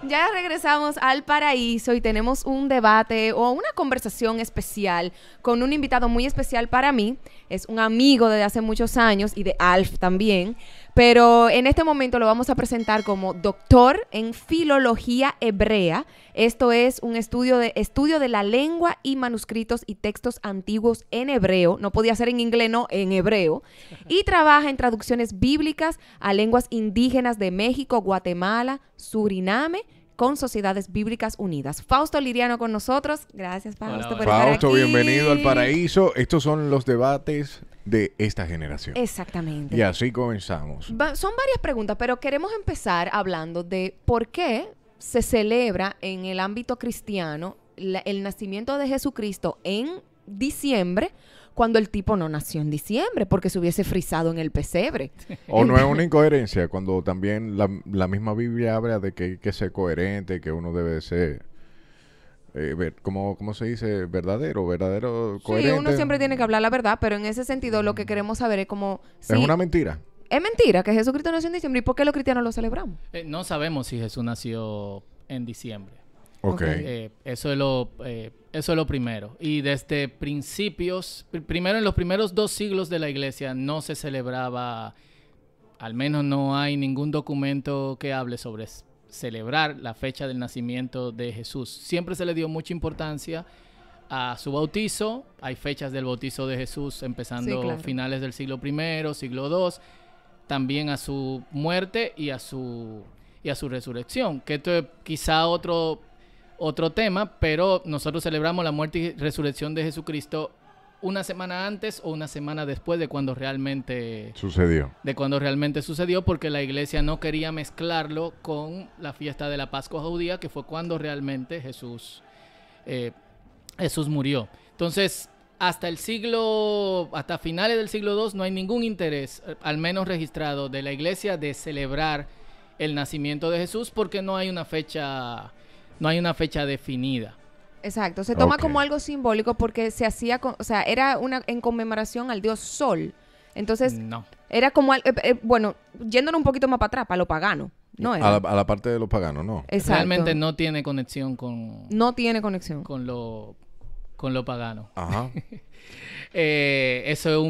Ya regresamos al paraíso y tenemos un debate o una conversación especial con un invitado muy especial para mí. Es un amigo desde hace muchos años y de Alf también. Pero en este momento lo vamos a presentar como doctor en filología hebrea. Esto es un estudio de la lengua y manuscritos y textos antiguos en hebreo. No podía ser en inglés, no, en hebreo. Y trabaja en traducciones bíblicas a lenguas indígenas de México, Guatemala, Suriname, con Sociedades Bíblicas Unidas. Fausto Liriano con nosotros. Gracias, Fausto, Hola, por hola. estar Fausto, aquí. bienvenido al paraíso. Estos son los debates de esta generación. Exactamente. Y así comenzamos. Son varias preguntas, pero queremos empezar hablando de por qué se celebra en el ámbito cristiano el nacimiento de Jesucristo en diciembre, cuando el tipo no nació en diciembre, porque se hubiese frisado en el pesebre. O no es una incoherencia, cuando también la misma Biblia habla de que hay que ser coherente, que uno debe ser, ¿cómo se dice? Verdadero, coherente. Sí, uno siempre tiene que hablar la verdad, pero en ese sentido lo que queremos saber es como... Es si una mentira. es mentira que Jesucristo nació en diciembre. ¿Y por qué los cristianos lo celebramos? No sabemos si Jesús nació en diciembre. Ok. Ok. Eso es lo primero. Y desde principios, primero en los primeros 2 siglos de la iglesia no se celebraba, al menos no hay ningún documento que hable sobre celebrar la fecha del nacimiento de Jesús. Siempre se le dio mucha importancia a su bautizo. Hay fechas del bautizo de Jesús empezando Sí, claro. finales del siglo I, siglo II, también a su muerte y a su resurrección, que esto es quizá otro tema, pero nosotros celebramos la muerte y resurrección de Jesucristo una semana antes o una semana después de cuando realmente sucedió, porque la iglesia no quería mezclarlo con la fiesta de la Pascua judía, que fue cuando realmente Jesús murió. Entonces, hasta finales del siglo II no hay ningún interés, al menos registrado, de la iglesia de celebrar el nacimiento de Jesús, porque no hay una fecha definida. Exacto, se toma Ok. como algo simbólico porque se hacía, era en conmemoración al dios Sol. Entonces, No. era como, bueno, yéndonos un poquito más para atrás, para lo pagano, ¿no era? A la parte de los paganos, ¿no? Exacto. Realmente no tiene conexión No tiene conexión. con lo pagano. Ajá. Eso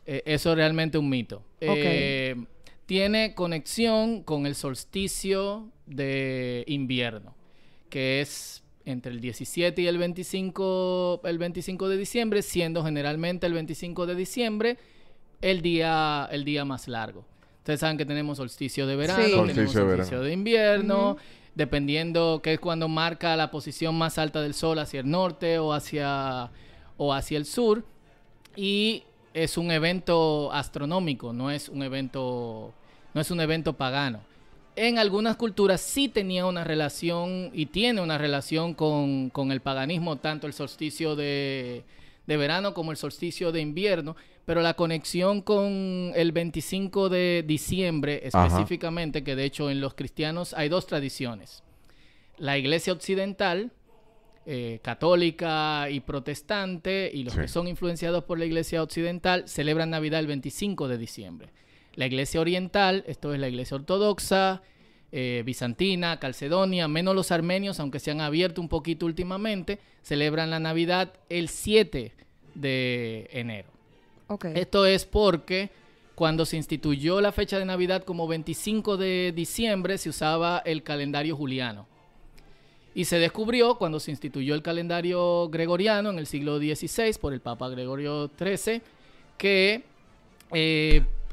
es eso realmente un mito. Ok. Tiene conexión con el solsticio de invierno, que es entre el 17 y el 25 de diciembre, siendo generalmente el 25 de diciembre el día más largo. Ustedes saben que tenemos solsticio de verano, Sí. tenemos Solsticio de solsticio verano. de invierno, dependiendo que es cuando marca la posición más alta del sol hacia el norte o hacia el sur. Y es un evento astronómico, no es un evento pagano. En algunas culturas sí tenía una relación y tiene una relación con el paganismo, tanto el solsticio de verano como el solsticio de invierno, pero la conexión con el 25 de diciembre específicamente, que de hecho en los cristianos hay 2 tradiciones. La iglesia occidental, católica y protestante, y los Sí. que son influenciados por la iglesia occidental, celebran Navidad el 25 de diciembre. La iglesia oriental, esto es la iglesia ortodoxa, bizantina, calcedonia, menos los armenios, aunque se han abierto un poquito últimamente, celebran la Navidad el 7 de enero. Ok. Esto es porque cuando se instituyó la fecha de Navidad como 25 de diciembre, se usaba el calendario juliano. Y se descubrió cuando se instituyó el calendario gregoriano en el siglo XVI por el Papa Gregorio XIII, que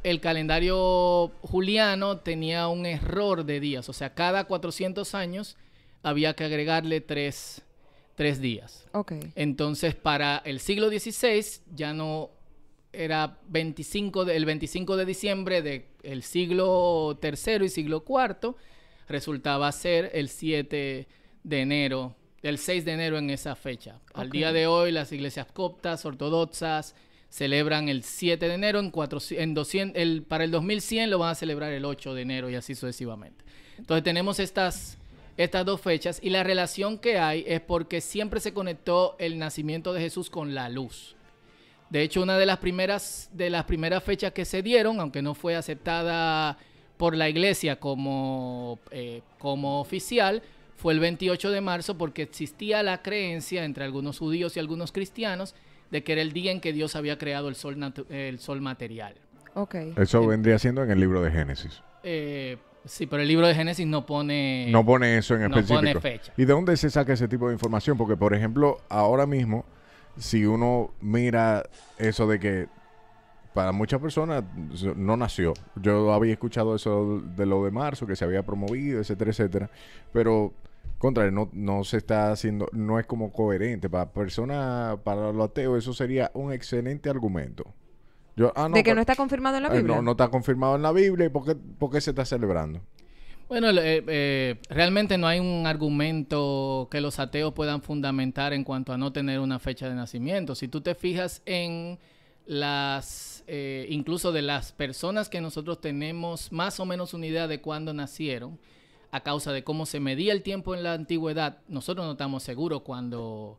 el calendario juliano tenía un error de días. O sea, cada 400 años había que agregarle 3 días. Ok. Entonces, para el siglo XVI ya no era el 25 de diciembre del siglo III y siglo IV, resultaba ser el 7 de enero, el 6 de enero en esa fecha. Al Ok. día de hoy, las iglesias coptas, ortodoxas, celebran el 7 de enero, para el 2100 lo van a celebrar el 8 de enero y así sucesivamente. Entonces tenemos estas 2 fechas, y la relación que hay es porque siempre se conectó el nacimiento de Jesús con la luz. De hecho, una de las primeras fechas que se dieron, aunque no fue aceptada por la iglesia como oficial fue el 28 de marzo porque existía la creencia entre algunos judíos y algunos cristianos de que era el día en que Dios había creado el sol material. Okay. Eso vendría siendo en el libro de Génesis. Sí, pero el libro de Génesis no pone eso en específico. No pone fecha. ¿Y de dónde se saca ese tipo de información? Porque, por ejemplo, ahora mismo, si uno mira eso de que para muchas personas no nació. Yo había escuchado eso de lo de marzo, que se había promovido, etcétera, etcétera. Pero, no se está haciendo, no es como coherente. Para los ateos, eso sería un excelente argumento. De que no está confirmado en la Biblia. No está confirmado en la Biblia. ¿Y por qué se está celebrando? Bueno, realmente no hay un argumento que los ateos puedan fundamentar en cuanto a no tener una fecha de nacimiento. Si tú te fijas en incluso de las personas que nosotros tenemos más o menos una idea de cuándo nacieron, a causa de cómo se medía el tiempo en la antigüedad, nosotros no estamos seguros cuando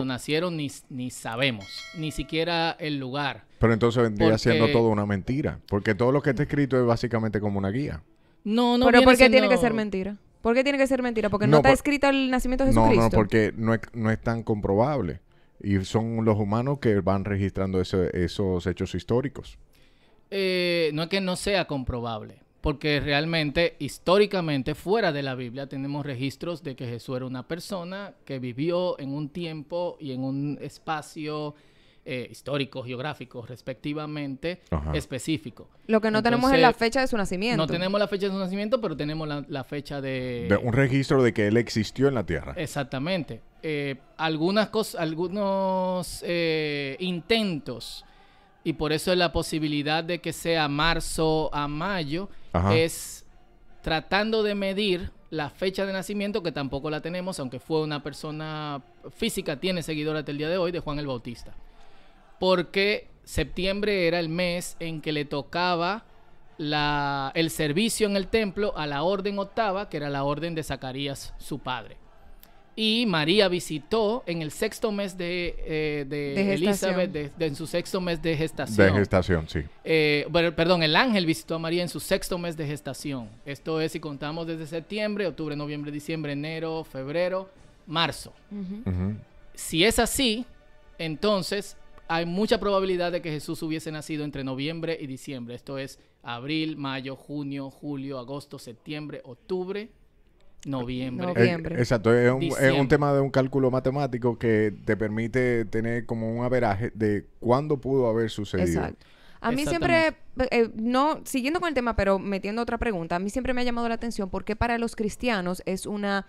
nacieron ni sabemos, ni siquiera el lugar. Pero entonces vendría siendo todo una mentira, porque todo lo que está escrito es básicamente como una guía. No. ¿Pero por qué tiene que ser mentira? ¿Por qué tiene que ser mentira? ¿Porque no está escrito el nacimiento de Jesucristo? No, porque no es tan comprobable. Y son los humanos que van registrando esos hechos históricos. No es que no sea comprobable, porque realmente, históricamente, fuera de la Biblia, tenemos registros de que Jesús era una persona que vivió en un tiempo y en un espacio histórico, geográfico, respectivamente, específico. Lo que no tenemos es la fecha de su nacimiento. No tenemos la fecha de su nacimiento, pero tenemos la fecha de un registro de que él existió en la tierra. Exactamente. Algunos intentos, y por eso es la posibilidad de que sea marzo a mayo, es tratando de medir la fecha de nacimiento, que tampoco la tenemos, aunque fue una persona física, tiene seguidores hasta el día de hoy, de Juan el Bautista. Porque septiembre era el mes en que le tocaba el servicio en el templo a la orden octava, que era la orden de Zacarías, su padre. Y María visitó en el sexto mes de Elizabeth, en su sexto mes de gestación. De gestación, sí. Perdón, el ángel visitó a María en su sexto mes de gestación. Esto es, si contamos desde septiembre, octubre, noviembre, diciembre, enero, febrero, marzo. Si es así, entonces hay mucha probabilidad de que Jesús hubiese nacido entre noviembre y diciembre. Esto es abril, mayo, junio, julio, agosto, septiembre, octubre, noviembre. Exacto, es un tema de un cálculo matemático que te permite tener como un averaje de cuándo pudo haber sucedido. Exacto. A mí siempre, no siguiendo con el tema, pero metiendo otra pregunta, a mí siempre me ha llamado la atención porque para los cristianos es una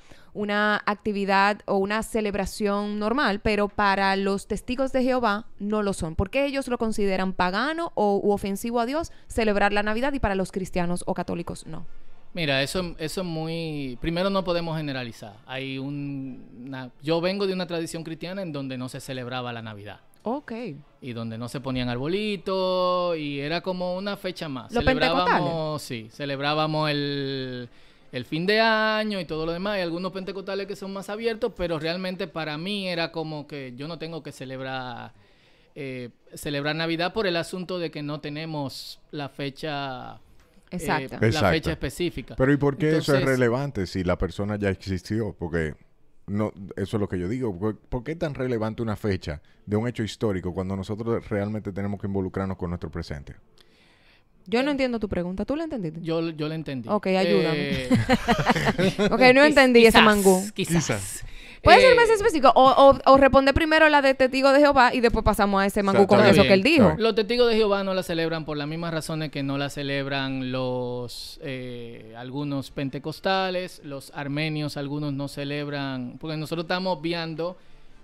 actividad o una celebración normal, pero para los testigos de Jehová no lo son. ¿Por qué ellos lo consideran pagano u ofensivo a Dios celebrar la Navidad y para los cristianos o católicos no? Mira, eso es muy... Primero, no podemos generalizar. Yo vengo de una tradición cristiana en donde no se celebraba la Navidad. Ok. Y donde no se ponían arbolitos y era como una fecha más. ¿Los pentecostales? Sí, celebrábamos el fin de año y todo lo demás. Hay algunos pentecostales que son más abiertos, pero realmente para mí era como que yo no tengo que celebrar Navidad por el asunto de que no tenemos la fecha... Exacto. La fecha específica. Pero ¿y por qué eso es relevante si la persona ya existió? Porque no, eso es lo que yo digo. ¿Por qué es tan relevante una fecha de un hecho histórico cuando nosotros realmente tenemos que involucrarnos con nuestro presente? Yo no entiendo tu pregunta. ¿Tú la entendiste? Yo la entendí. Ok, ayúdame. Ok, no entendí ese mangú. Quizás. ¿Puede ser más específico? O responder primero la de Testigo de Jehová y después pasamos a ese mangú con eso que él dijo. Los Testigos de Jehová no la celebran por las mismas razones que no la celebran algunos pentecostales, los armenios, algunos no celebran, porque nosotros estamos viendo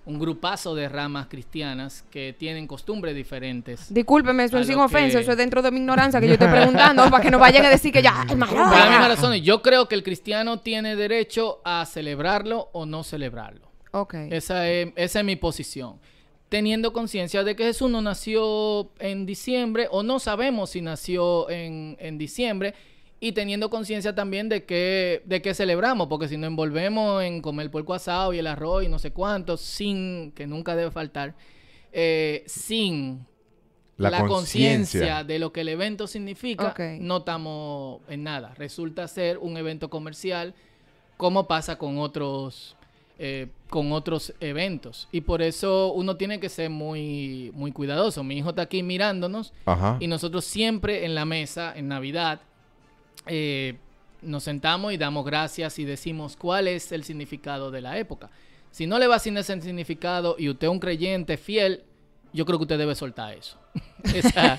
un grupazo de ramas cristianas que tienen costumbres diferentes. Discúlpeme, eso es sin ofensa, eso es dentro de mi ignorancia que yo estoy preguando para que no vayan a decir que ya... Por las mismas razones, yo creo que el cristiano tiene derecho a celebrarlo o no celebrarlo. Ok. Esa es mi posición. Teniendo conciencia de que Jesús no nació en diciembre o no sabemos si nació en diciembre, y teniendo conciencia también de que celebramos, porque si nos envolvemos en comer el puerco asado y el arroz y no sé cuánto, que nunca debe faltar, sin La conciencia de lo que el evento significa, Ok. no estamos en nada. Resulta ser un evento comercial, como pasa con otros eventos. Y por eso uno tiene que ser muy, muy cuidadoso. Mi hijo está aquí mirándonos Ajá. y nosotros siempre en la mesa, en Navidad, nos sentamos y damos gracias y decimos cuál es el significado de la época. Si no le va a asignar ese significado y usted es un creyente fiel, yo creo que usted debe soltar eso. Esa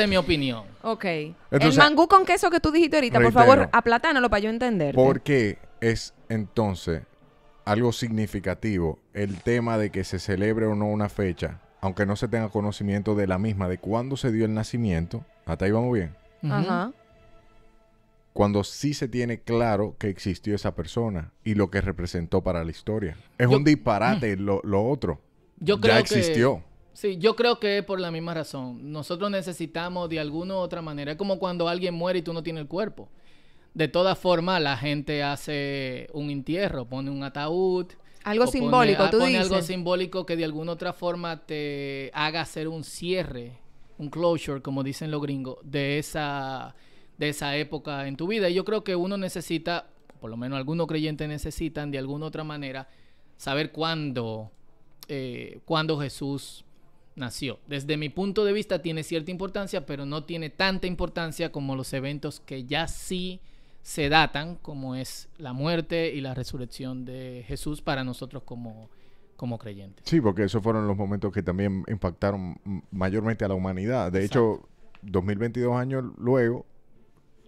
es mi opinión. Ok. Entonces, el mangú con queso que tú dijiste ahorita, por reitero. favor, aplátánalo para yo entender. ¿Por qué es entonces algo significativo el tema de que se celebre o no una fecha, aunque no se tenga conocimiento de la misma, de cuándo se dio el nacimiento? Hasta ahí vamos bien. Ujú. Ajá. Cuando sí se tiene claro que existió esa persona y lo que representó para la historia. Es Yo- un disparate lo otro. Yo creo Ya que- existió. Sí, yo creo que es por la misma razón. Nosotros necesitamos de alguna u otra manera. Es como cuando alguien muere y tú no tienes el cuerpo. De todas formas, la gente hace un entierro, pone un ataúd. Algo o simbólico, tú pone dices. algo simbólico que de alguna otra forma te haga hacer un cierre, un closure, como dicen los gringos, de esa época en tu vida. Y yo creo que uno necesita, por lo menos algunos creyentes necesitan de alguna otra manera, saber cuándo Jesús nació. Desde mi punto de vista tiene cierta importancia, pero no tiene tanta importancia como los eventos que ya sí se datan, como es la muerte y la resurrección de Jesús para nosotros como creyentes. Sí, porque esos fueron los momentos que también impactaron mayormente a la humanidad. De hecho, 2022 años luego,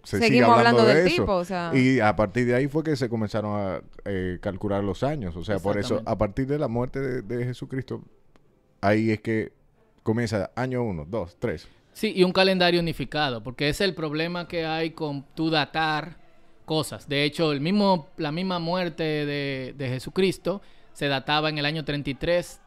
se sigue Seguimos hablando de del eso. tipo, o sea. Y a partir de ahí fue que se comenzaron a calcular los años. O sea, por eso, Exactamente. a partir de la muerte de Jesucristo, ahí es que comienza año 1, 2, 3. Sí, y un calendario unificado, porque ese es el problema que hay con tu datar cosas. De hecho, la misma muerte de Jesucristo se databa en el año 33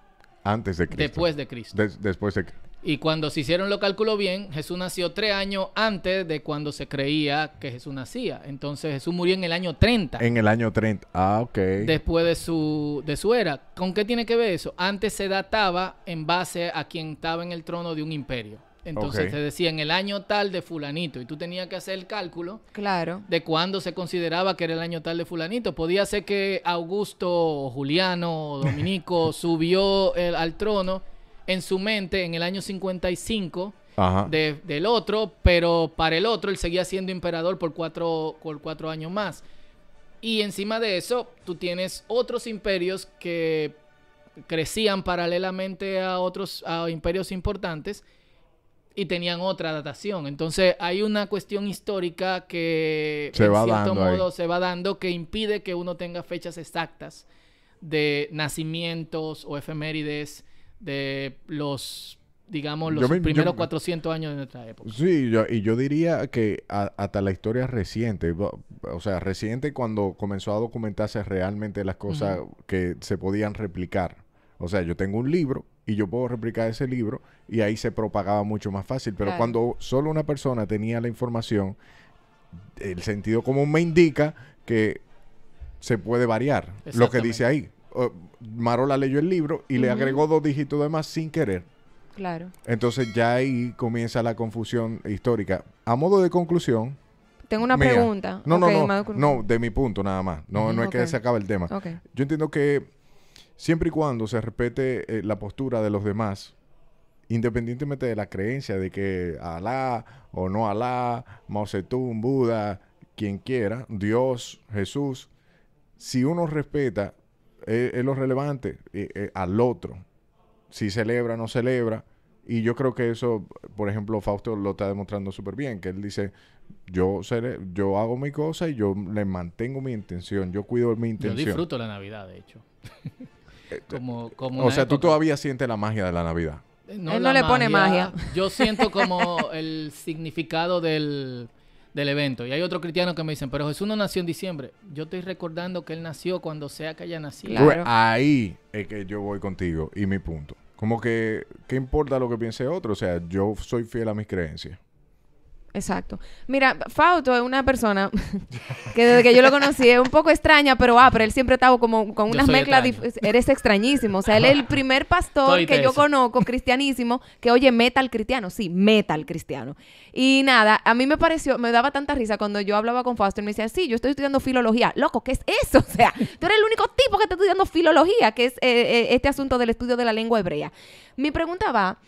Antes de Cristo. después de Cristo. Después de... Y cuando se hicieron los cálculos bien, Jesús nació 3 años antes de cuando se creía que Jesús nacía. Entonces Jesús murió en el año 30, En el año 30. Ah, ok. después de su era. ¿Con qué tiene que ver eso? Antes se databa en base a quien estaba en el trono de un imperio. Entonces Ok. se decía en el año tal de fulanito. Y tú tenías que hacer el cálculo Claro. de cuándo se consideraba que era el año tal de fulanito. Podía ser que Augusto, o Juliano, o Dominico subió al trono en su mente en el año 55 Ajá. del otro, pero para el otro él seguía siendo emperador por cuatro años más. Y encima de eso, tú tienes otros imperios que crecían paralelamente a imperios importantes y tenían otra datación. Entonces hay una cuestión histórica que Se en va cierto dando ahí. modo se va dando, que impide que uno tenga fechas exactas de nacimientos o efemérides de los primeros 400 años de nuestra época. Sí, yo diría que hasta la historia reciente, o sea, reciente cuando comenzó a documentarse realmente las cosas que se podían replicar. O sea, yo tengo un libro y yo puedo replicar ese libro y ahí se propagaba mucho más fácil. Pero Claro. cuando solo una persona tenía la información, el sentido común me indica que se puede variar lo que dice ahí. Marola leyó el libro y le agregó 2 dígitos de más sin querer. Claro. Entonces ya ahí comienza la confusión histórica. A modo de conclusión... Tengo una mía. pregunta. No, Ok, no, de mi punto nada más. No es que Ok. se acabe el tema. Ok. Yo entiendo que siempre y cuando se respete la postura de los demás, independientemente de la creencia de que Alá o no Alá, Mao Zedong, Buda, quien quiera, Dios, Jesús, si uno respeta, es lo relevante al otro. Si celebra, no celebra. Y yo creo que eso, por ejemplo, Fausto lo está demostrando súper bien, que él dice, yo hago mi cosa y yo le mantengo mi intención, yo cuido mi Yo intención. disfruto la Navidad, de hecho. como O sea, tú época. todavía sientes la magia de la Navidad. Él la no le pone magia. Yo siento como el significado del evento. Y hay otros cristianos que me dicen, pero Jesús no nació en diciembre. Yo estoy recordando que Él nació cuando sea que haya nacido. Claro. Pues ahí es que yo voy contigo y mi punto. Como que, ¿qué importa lo que piense otro? O sea, yo soy fiel a mis creencias. Exacto. Mira, Fausto es una persona que desde que yo lo conocí es un poco extraña, pero él siempre estaba como con unas soy mezclas. extraño. Eres extrañísimo. O sea, él es el primer pastor Todita que yo eso. conozco, cristianísimo, que oye metal cristiano. Sí, metal cristiano. Y nada, a mí me daba tanta risa cuando yo hablaba con Fausto y me decía, sí, yo estoy estudiando filología. Loco, ¿qué es eso? O sea, tú eres el único tipo que está estudiando filología, que es este asunto del estudio de la lengua hebrea. Mi pregunta va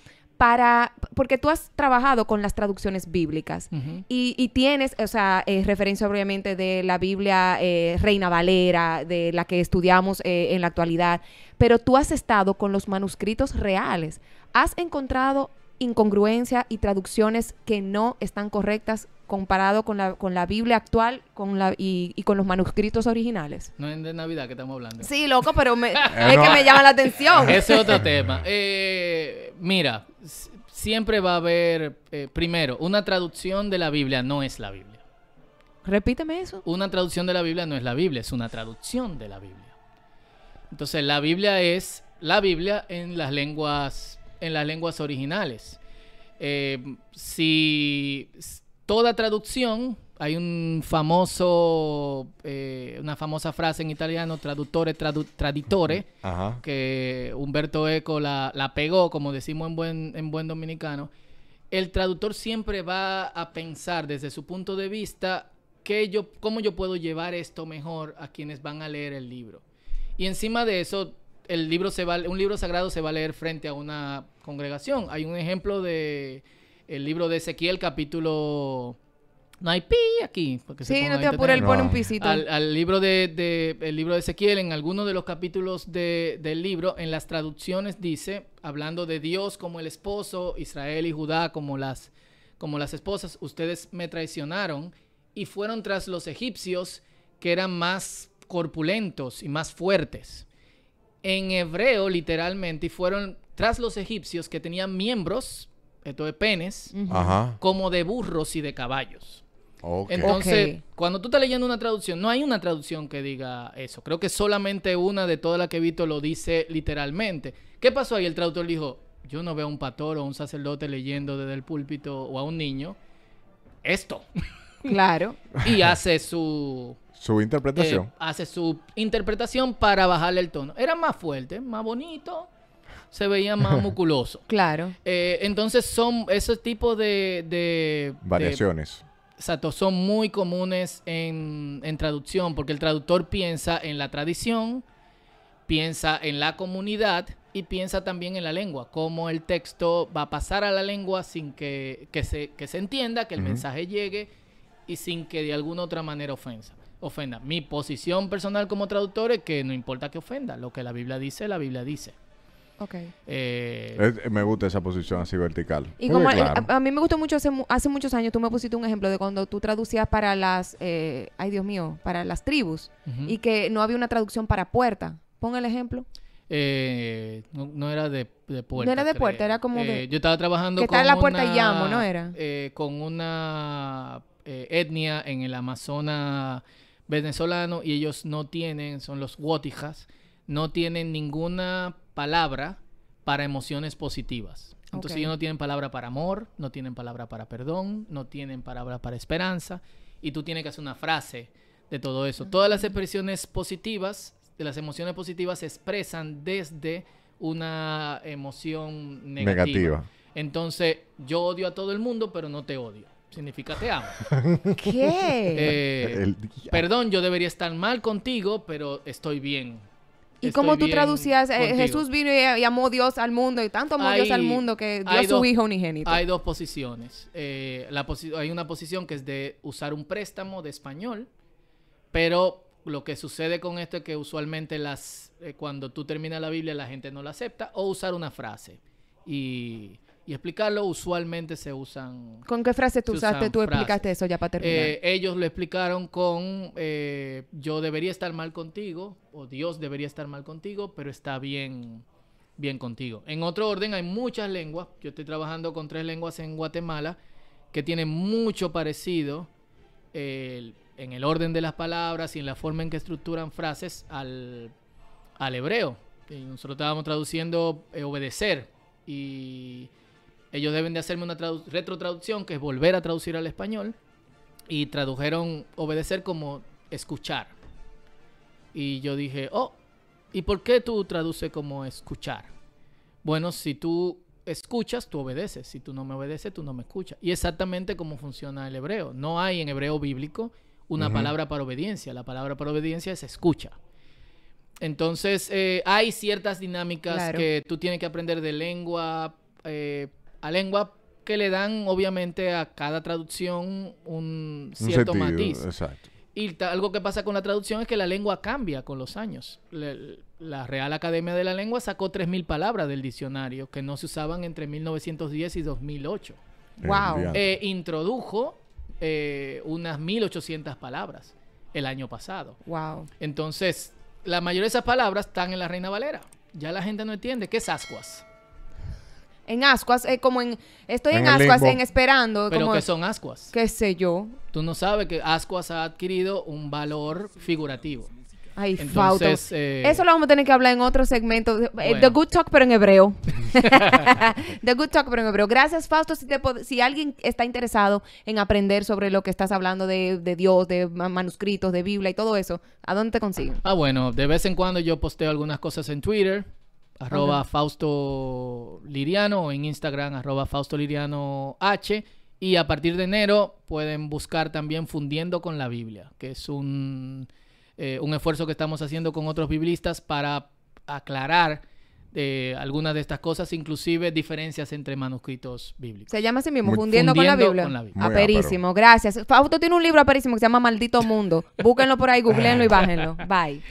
porque tú has trabajado con las traducciones bíblicas Ujú. y tienes, o sea, referencia obviamente de la Biblia Reina Valera, de la que estudiamos en la actualidad, pero tú has estado con los manuscritos reales. ¿Has encontrado incongruencia y traducciones que no están correctas comparado con la Biblia actual y con los manuscritos originales? No es de Navidad que estamos hablando. Sí, loco, pero es no. que me llama la atención. Ese es otro tema. Mira, siempre va a haber, primero, una traducción de la Biblia no es la Biblia. Repíteme eso. Una traducción de la Biblia no es la Biblia, es una traducción de la Biblia. Entonces, la Biblia es la Biblia en las lenguas originales. Si toda traducción, hay una famosa frase en italiano, traduttore, traditore, Ajá. que Humberto Eco la pegó, como decimos en buen dominicano. El traductor siempre va a pensar desde su punto de vista cómo yo puedo llevar esto mejor a quienes van a leer el libro. Y encima de eso, un libro sagrado se va a leer frente a una congregación. Hay un ejemplo de el libro de Ezequiel, capítulo... No hay pi aquí. Porque se Sí, ponga no te ahí apures, él No. pone un pisito. al libro el libro de Ezequiel, en alguno de los capítulos del libro, en las traducciones dice, hablando de Dios como el esposo, Israel y Judá como las esposas, ustedes me traicionaron y fueron tras los egipcios que eran más corpulentos y más fuertes. En hebreo, literalmente, y fueron tras los egipcios que tenían miembros, esto de penes, Ujú. Ajá. como de burros y de caballos. Ok. Entonces, Ok. cuando tú estás leyendo una traducción, no hay una traducción que diga eso. Creo que solamente una de todas las que he visto lo dice literalmente. ¿Qué pasó ahí? El traductor dijo, yo no veo a un pastor o a un sacerdote leyendo desde el púlpito o a un niño esto. Claro. Y hace su Interpretación. para bajarle el tono. Era más fuerte, más bonito, se veía más musculoso. Claro. Entonces son esos tipos de Variaciones. exacto, son muy comunes en traducción, porque el traductor piensa en la tradición, piensa en la comunidad y piensa también en la lengua, cómo el texto va a pasar a la lengua sin que se entienda, que el Ujú. mensaje llegue y sin que de alguna otra manera ofenda. Mi posición personal como traductor es que no importa que ofenda, lo que la Biblia dice, la Biblia dice. Ok. Me gusta esa posición así vertical. Y Porque, como claro. a mí me gustó mucho hace muchos años, tú me pusiste un ejemplo de cuando tú traducías para ay Dios mío, para las tribus Ujú. y que no había una traducción para puerta. Pon el ejemplo. No era de puerta. No era de creo. puerta, era como de... Yo estaba trabajando que está en la puerta y llamo, ¿no era? Con una etnia en el Amazonas venezolano y ellos no tienen, son los Wotijas, no tienen ninguna palabra para emociones positivas. Entonces Ok. ellos no tienen palabra para amor, no tienen palabra para perdón, no tienen palabra para esperanza y tú tienes que hacer una frase de todo eso. Todas las expresiones positivas, de las emociones positivas se expresan desde una emoción negativa. Entonces, yo odio a todo el mundo, pero no te odio. Significa te amo. ¿Qué? Perdón, yo debería estar mal contigo, pero estoy bien. ¿Y Estoy cómo tú bien traducías? contigo. Jesús vino y amó Dios al mundo y tanto amó Dios al mundo que dio hay a su dos- hijo unigénito. Hay dos posiciones. Hay una posición que es de usar un préstamo de español, pero lo que sucede con esto es que usualmente cuando tú terminas la Biblia la gente no la acepta, o usar una frase y explicarlo. Usualmente se usan... ¿Con qué frase tú se usaste? usan Tú explicaste frases. eso ya para terminar. Ellos lo explicaron con yo debería estar mal contigo, o Dios debería estar mal contigo, pero está bien contigo. En otro orden, hay muchas lenguas. Yo estoy trabajando con 3 lenguas en Guatemala que tienen mucho parecido en el orden de las palabras y en la forma en que estructuran frases al hebreo. Y nosotros estábamos traduciendo obedecer y ellos deben de hacerme una retrotraducción, que es volver a traducir al español, y tradujeron obedecer como escuchar. Y yo dije, oh, ¿y por qué tú traduces como escuchar? Bueno, si tú escuchas, tú obedeces. Si tú no me obedeces, tú no me escuchas. Y exactamente cómo funciona el hebreo. No hay en hebreo bíblico una palabra para obediencia. La palabra para obediencia es escucha. Entonces, hay ciertas dinámicas que tú tienes que aprender de lengua a lengua, que le dan, obviamente, a cada traducción un cierto matiz. Exacto. Y algo que pasa con la traducción es que la lengua cambia con los años. La Real Academia de la Lengua sacó 3.000 palabras del diccionario que no se usaban entre 1910 y 2008. Wow. Introdujo unas 1.800 palabras el año pasado. Wow. Entonces, la mayoría de esas palabras están en la Reina Valera. Ya la gente no entiende. ¿Qué es ascuas? En ascuas, como en... Estoy en el ascuas, limbo. en esperando. ¿Pero como, qué son ascuas? qué sé yo. Tú no sabes que ascuas ha adquirido un valor figurativo. Ay, Entonces, Fausto. Eso lo vamos a tener que hablar en otro segmento. Bueno. The Good Talk, pero en hebreo. The Good Talk, pero en hebreo. Gracias, Fausto. Si alguien está interesado en aprender sobre lo que estás hablando de Dios, de manuscritos, de Biblia y todo eso, ¿a dónde te consiguen? Bueno, de vez en cuando yo posteo algunas cosas en Twitter, @Fausto Liriano, o en Instagram, @Fausto Liriano H. Y a partir de enero pueden buscar también Fundiendo con la Biblia, que es un esfuerzo que estamos haciendo con otros biblistas para aclarar algunas de estas cosas, inclusive diferencias entre manuscritos bíblicos. Se llama así mismo, Fundiendo con la Biblia. Aperísimo, gracias. Fausto tiene un libro aperísimo que se llama Maldito Mundo. Búsquenlo por ahí, googleenlo y bájenlo. Bye.